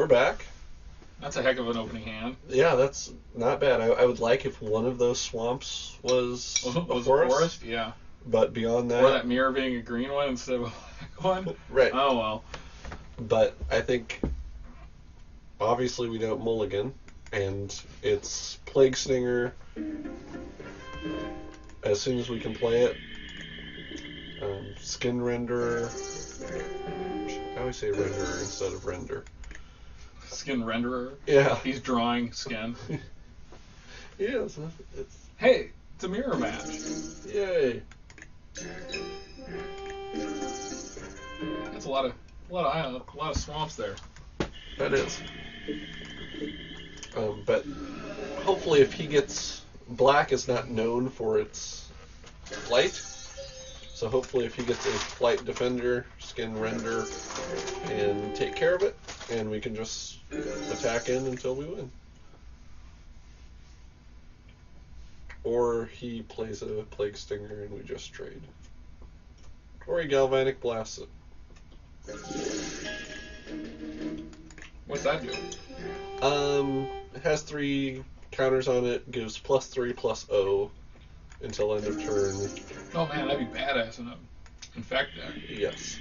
we're back. That's a heck of an opening hand. Yeah, that's not bad. I would like if one of those swamps was a forest? Yeah. But beyond that... Or that mirror being a green one instead of a black one? Right. Oh, well. But I think, obviously, we don't mulligan, and it's Plague Stinger as soon as we can play it. Skin Renderer. I always say Renderer instead of Render. Skin Renderer? Yeah. He's drawing skin. Yeah, it's... Hey, it's a mirror match. Yay. That's a lot of swamps there. That is. But hopefully if he gets... Black is not known for its flight. So hopefully if he gets a flight defender, skin render, and take care of it, and we can just attack in until we win. Or he plays a Plague Stinger and we just trade. Or he Galvanic Blasts it. What's that do? It has 3 counters on it, gives +3/+0 until end of turn. Oh man, that'd be badass in an Infect deck. Yes.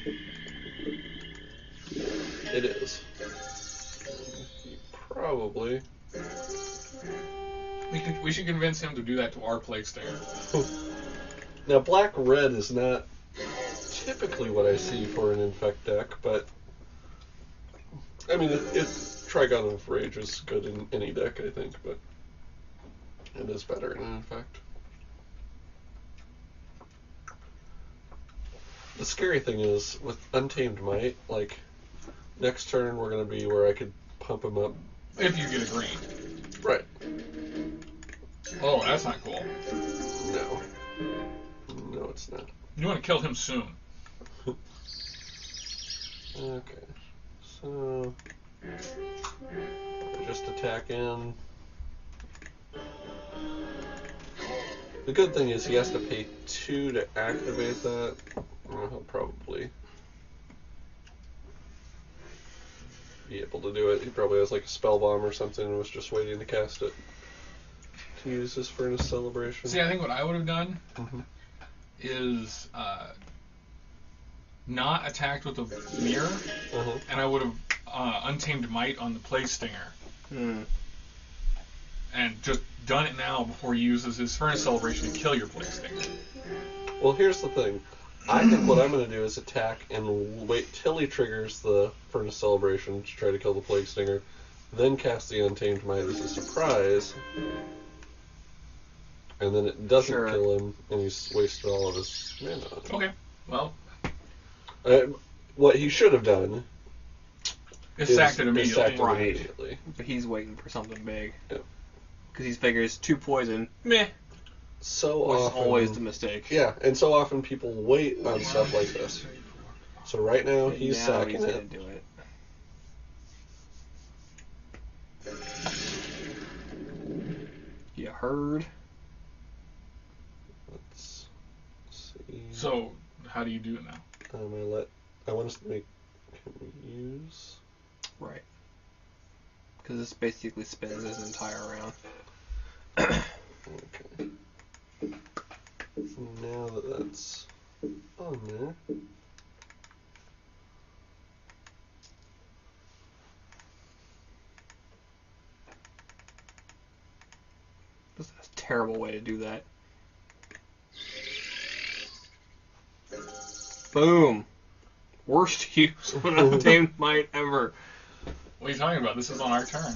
It is. Probably. We should convince him to do that to our Plague Stinger. Now, black-red is not typically what I see for an Infect deck, but I mean, Trigon of Rage is good in any deck, I think, but it is better in an Infect. The scary thing is, with Untamed Might, like, next turn we're going to be where I could pump him up. If you get a green. Right. Oh, that's not cool. No. No, it's not. You want to kill him soon. Okay. So... just attack in. The good thing is he has to pay 2 to activate that. Well, he'll probably be able to do it. He probably has like a spell bomb or something and was just waiting to cast it to use this Furnace Celebration. See, I think what I would have done is not attacked with a mirror, and I would have Untamed Might on the Plague Stinger. And just done it now before he uses his Furnace Celebration to kill your Plague Stinger. Well, here's the thing. I think what I'm going to do is attack and wait till he triggers the Furnace Celebration to try to kill the Plague Stinger, then cast the Untamed Might as a surprise, and then it doesn't kill him, and he's wasted all of his mana on it. Okay, well... what he should have done is sacked it immediately. Right. But he's waiting for something big. Yep. Because he figures 2 poison, meh. So which often, is always the mistake. Yeah, and so often people wait on stuff like this. So right now he's sacking gonna it. Do it. You heard? Let's see. So how do you do it now? I want us to make him use. Right. Because this basically spins his entire round. Okay. Now that that's on there. This is a terrible way to do that. Boom. Worst use of an Untamed Might ever. What are you talking about? This is on our turn.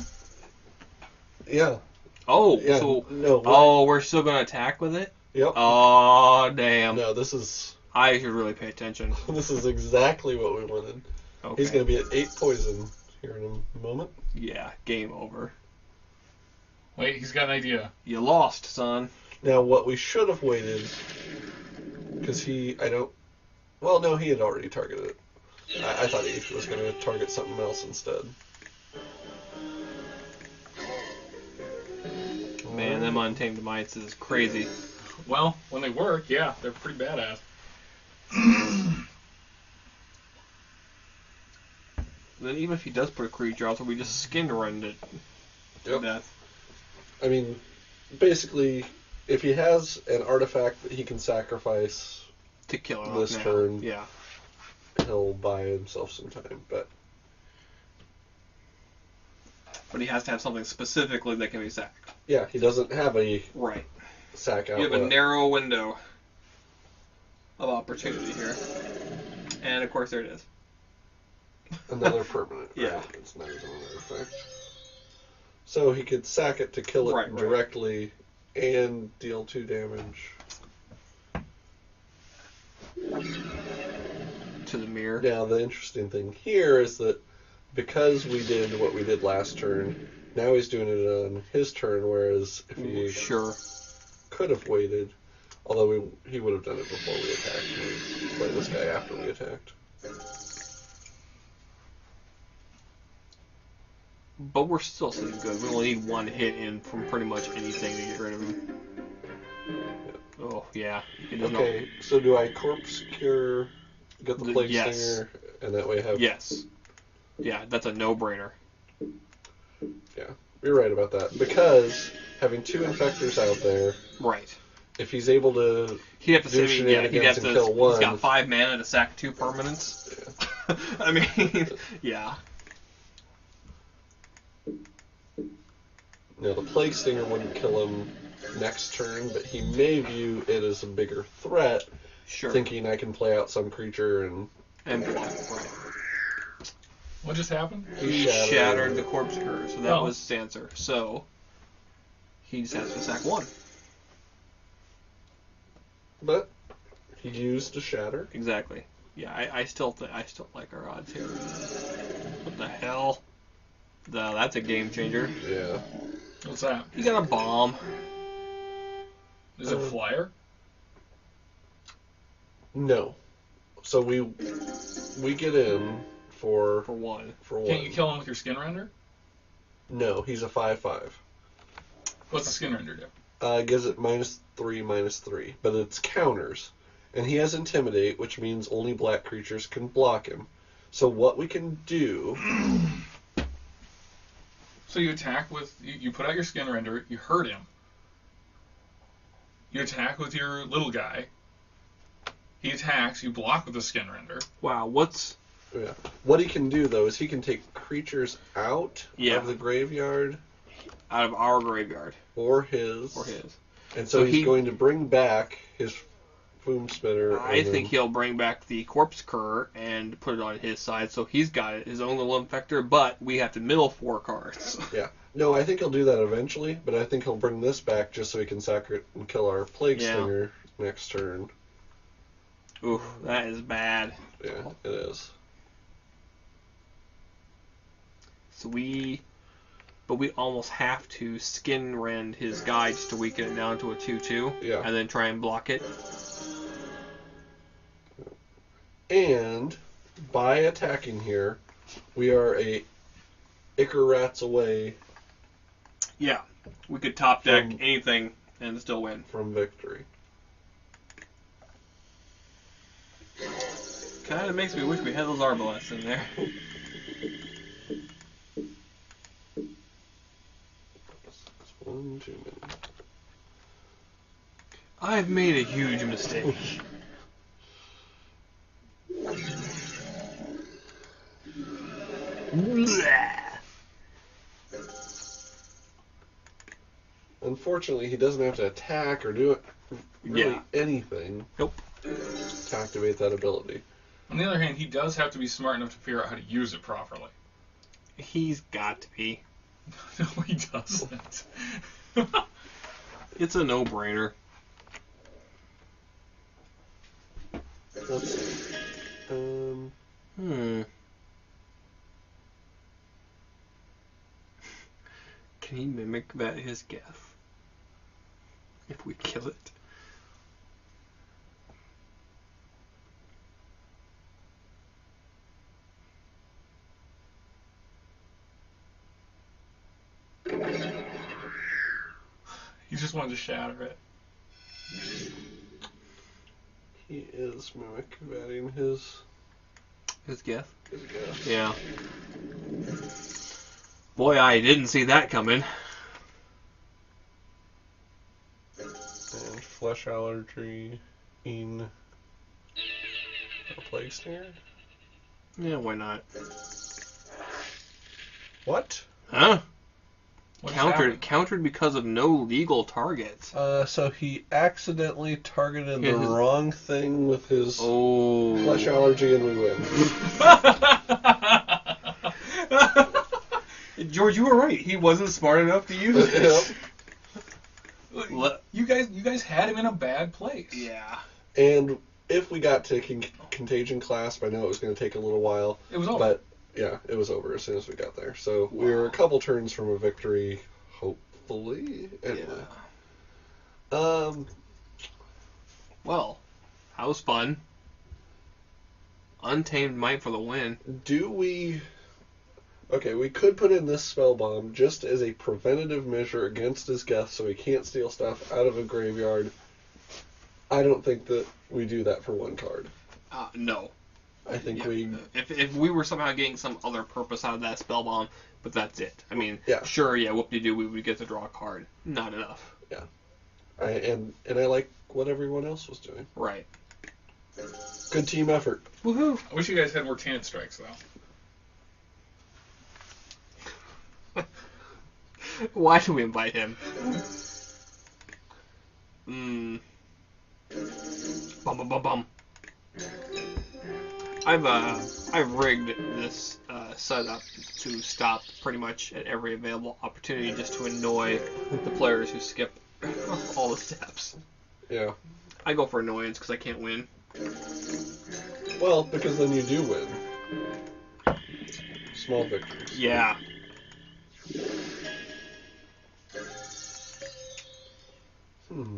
Yeah. Oh, yeah, so no. We're still gonna attack with it? Yep. Oh, damn. No, this is... I should really pay attention. This is exactly what we wanted. Okay. He's gonna be at 8 poison here in a moment. Yeah, game over. Wait, he's got an idea. You lost, son. Now, what we should have waited, because well, no, he had already targeted it. I thought he was going to target something else instead. Man, them Untamed Mites is crazy. Well, when they work, yeah, they're pretty badass. Then even if he does put a creature out, so we just skin rend it to Yep. death. I mean, basically, if he has an artifact that he can sacrifice To kill it this off now. turn, Yeah. he'll buy himself some time. But But he has to have something specifically that can be sacked. yeah, he doesn't have a Right. sack You outlet. have a narrow window of opportunity here. And of course there it is. Another permanent. Yeah. Right? It's not even an artifact. So he could sack it to kill it Right. directly and deal 2 damage. To the mirror. Now, the interesting thing here is that because we did what we did last turn, now he's doing it on his turn, whereas if he Sure. could have waited, although he would have done it before we attacked. We play this guy after we attacked. But we're still sitting good. We only need 1 hit in from pretty much anything to get rid of him. Oh, yeah. He does Okay, so do I corpse cure, get the plague Yes. stinger, and that way have... Yes. Yeah, that's a no-brainer. Yeah, you're right about that. Because having 2 infectors out there, Right. if he's able to He'd have to do say, yeah, he'd have shenanigans to. and kill one... He's got 5 mana to sack 2 permanents. Yeah. I mean, yeah. Now, the Plague Stinger wouldn't kill him next turn, but he may view it as a bigger threat, Sure. thinking I can play out some creature and... And block, right. What just happened? He shattered the corpse cure, so that Oh. was his answer. So, he just has to sack 1. But he used a shatter. Exactly. Yeah, I still like our odds here. What the hell? No, that's a game changer. Yeah. What's that? You got a bomb. Is it a flyer? No. So we get in for For 1. 1. Can't you kill him with your skin render? No, he's a 5/5. What's the skin render do? Gives it -3/-3, but it's counters. And he has Intimidate, which means only black creatures can block him. So what we can do... So you attack with, you put out your skin render, you hurt him. You attack with your little guy. He attacks, you block with the skin render. Wow, what's... Yeah. What he can do, though, is he can take creatures out Yeah. of the graveyard Out of our graveyard. or his. Or his. And so, So he's he- going to bring back his Boom Spitter. I and think then- he'll bring back the corpse cur and put it on his side, so he's got it, his own little infector, but we have to mill 4 cards. Yeah. No, I think he'll do that eventually, but I think he'll bring this back just so he can sack it and kill our Plague Yeah. Stinger next turn. Oof, that is bad. Yeah, it is. So we almost have to skin rend his guy just to weaken it down to a 2/2, Yeah. and then try and block it. And by attacking here, we are a Ichor Rats away Yeah, we could top deck From- anything and still win. from victory. Kind of makes me wish we had those Arbalests in there. It's one too many. I've made a huge mistake. Unfortunately, he doesn't have to attack or do it really Yeah. anything Nope. to activate that ability. On the other hand, he does have to be smart enough to figure out how to use it properly. He's got to be. No, he doesn't. It's a no-brainer. Let's see. Can he mimic that his guess? If we kill it? He just wanted to shatter it. He is mimic batting his His guess? guess. Yeah. Boy, I didn't see that coming. And flesh allergy in a plague stinger? Yeah, why not? What? Huh? What just happened? Countered because of no legal targets. So he accidentally targeted the wrong thing with his Oh. flesh allergy, and we win. George, you were right. He wasn't smart enough to use it. You guys had him in a bad place. Yeah. And if we got to Contagion Clasp, I know it was going to take a little while. It was over. But, yeah, it was over as soon as we got there. So we were a couple turns from a victory, hopefully. Anyway. Yeah. Well, that was fun. Untamed Might for the win. Do we... Okay, we could put in this spell bomb just as a preventative measure against his Geth so he can't steal stuff out of a graveyard. I don't think that we do that for one card. No. I think If we were somehow getting some other purpose out of that spell bomb, but that's it. I mean, sure, whoop-de-doo, we would get to draw a card. Not enough. Yeah. And I like what everyone else was doing. Right. Good team effort. Woohoo! I wish you guys had more Tanned Strikes, though. Why should we invite him? Bum bum bum bum. I've rigged this setup to stop pretty much at every available opportunity just to annoy the players who skip all the steps. Yeah. I go for annoyance because I can't win. Well, because then you do win. Small victories. Yeah.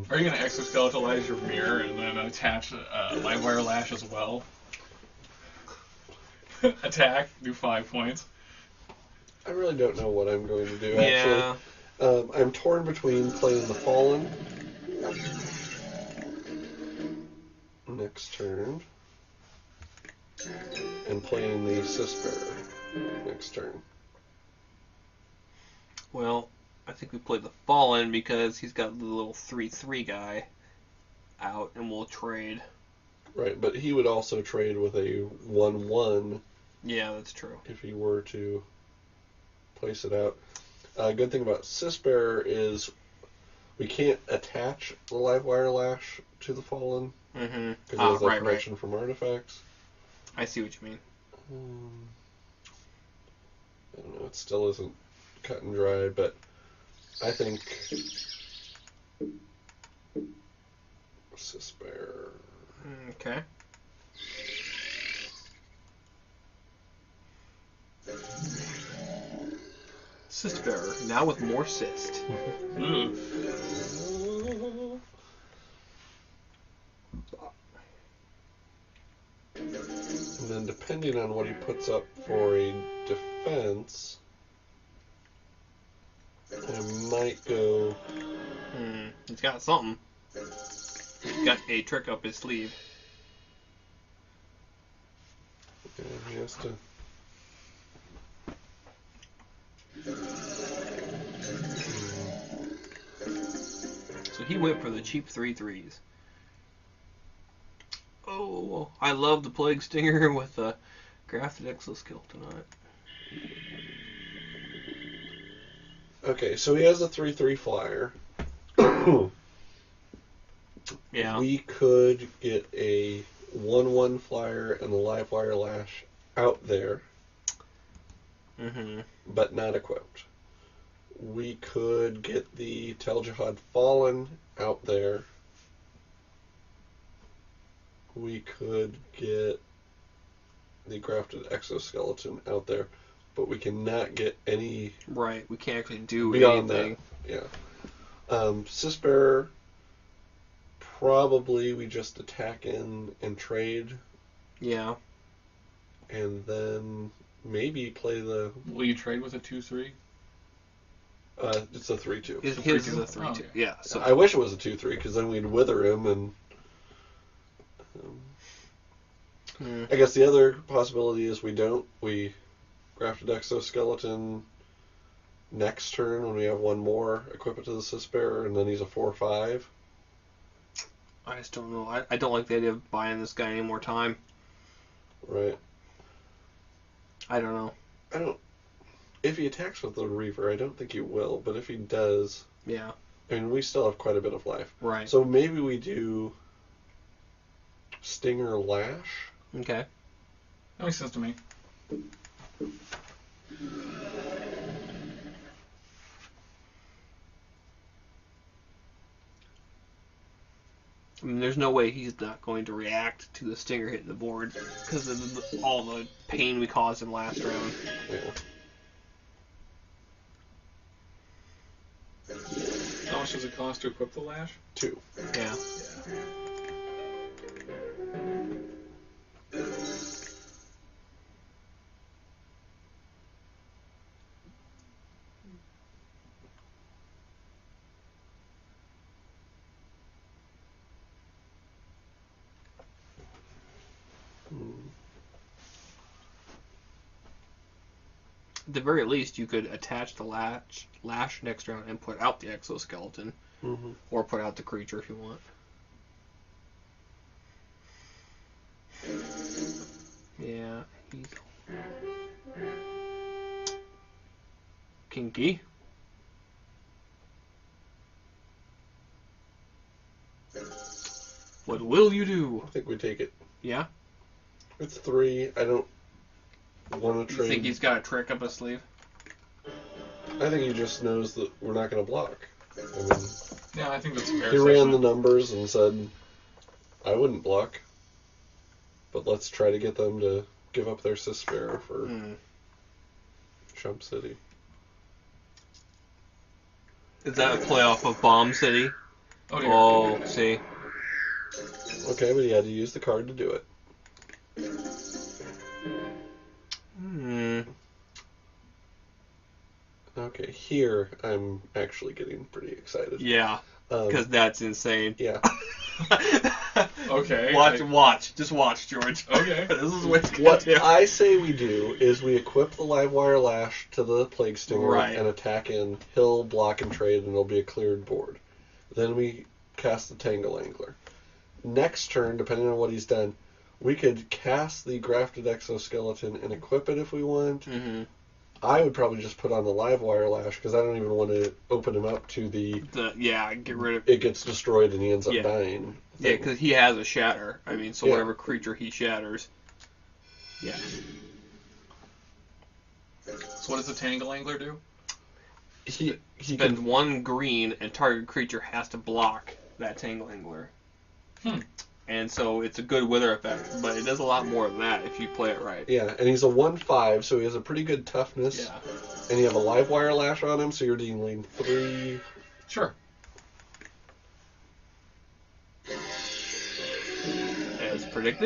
Are you going to exoskeletalize your mirror and then attach Livewire Lash as well? Attack, do 5 points. I really don't know what I'm going to do, Yeah. actually. I'm torn between playing the Fallen next turn and playing the Cisbearer next turn. Well, I think we played the Fallen because he's got the little 3/3 guy out, and we'll trade. Right, but he would also trade with a 1/1. Yeah, that's true. If he were to place it out. Good thing about Cisbearer is we can't attach the Livewire Lash to the Fallen. Mm-hmm. Because it has protection from artifacts. I see what you mean. I don't know, it still isn't cut and dry, but I think Cisbearer. Okay. Cisbearer, now with more cyst. And then depending on what he puts up for a defense, I might go... He's got something. He's got a trick up his sleeve. Yeah, he has to... So he went for the cheap 3/3s. Oh, I love the Plague Stinger with a Grafted Exoskeleton on it. Okay, so he has a 3/3 flyer. Yeah. We could get a 1/1 flyer and the Livewire Lash out there, but not equipped. We could get the Tel Jihad Fallen out there. We could get the Grafted Exoskeleton out there, but we cannot get any... Right, we can't actually do beyond anything. That. Yeah. Cisbearer, probably we just attack in and trade. Yeah. And then maybe play the... Will you trade with a 2/3? It's a 3/2. His is a 3/2. Oh, okay. Yeah. So I wish it was a 2/3 because then we'd wither him and. I guess the other possibility is we don't. We Grafted Exoskeleton, next turn when we have one more, equip it to the Sisbearer, and then he's a 4/5. I just don't know. I don't like the idea of buying this guy any more time. Right. I don't know. I don't. If he attacks with the Reaver, I don't think he will. But if he does, Yeah. I mean, we still have quite a bit of life. Right. So maybe we do Stinger Lash. Okay. That makes sense to me. I mean, there's no way he's not going to react to the Stinger hitting the board because of all the pain we caused him last round. Yeah. How much does it cost to equip the lash? 2. Yeah. At the very least, you could attach the lash next round and put out the exoskeleton, Mm-hmm. or put out the creature if you want. Yeah, he's kinky. What will you do? I think we take it. Yeah? It's 3. I don't want to You trade. think he's got a trick up his sleeve? I think he just knows that we're not going to block. I mean, Yeah, I think that's a fair he ran the assessment. numbers and said, I wouldn't block. But let's try to get them to give up their Sisbearer for Chump City. Is that a playoff of Bomb City? Oh, dear. Oh, see. Okay, but he had to use the card to do it. Okay, here I'm actually getting pretty excited. Yeah, because that's insane. Yeah. Okay. Watch. Just watch, George. Okay. This is what's going What to I say we do is we equip the Livewire Lash to the Plague Stinger Right. and attack in. He'll block and trade, and it'll be a cleared board. Then we cast the Tangle Angler. Next turn, depending on what he's done, we could cast the Grafted Exoskeleton and equip it if we want. Mm-hmm. I would probably just put on the Livewire Lash because I don't even want to open him up to the Get rid of it gets destroyed and he ends up Yeah. dying. Yeah, because he has a shatter. I mean, so Yeah. whatever creature he shatters. Yeah. So what does the Tangle Angler do? He Spend can 1 green, and target creature has to block that Tangle Angler. And so it's a good wither effect, but it does a lot more than that if you play it right. yeah, and he's a 1/5, so he has a pretty good toughness. Yeah. And you have a Livewire Lash on him, so you're dealing 3. Sure. As predicted.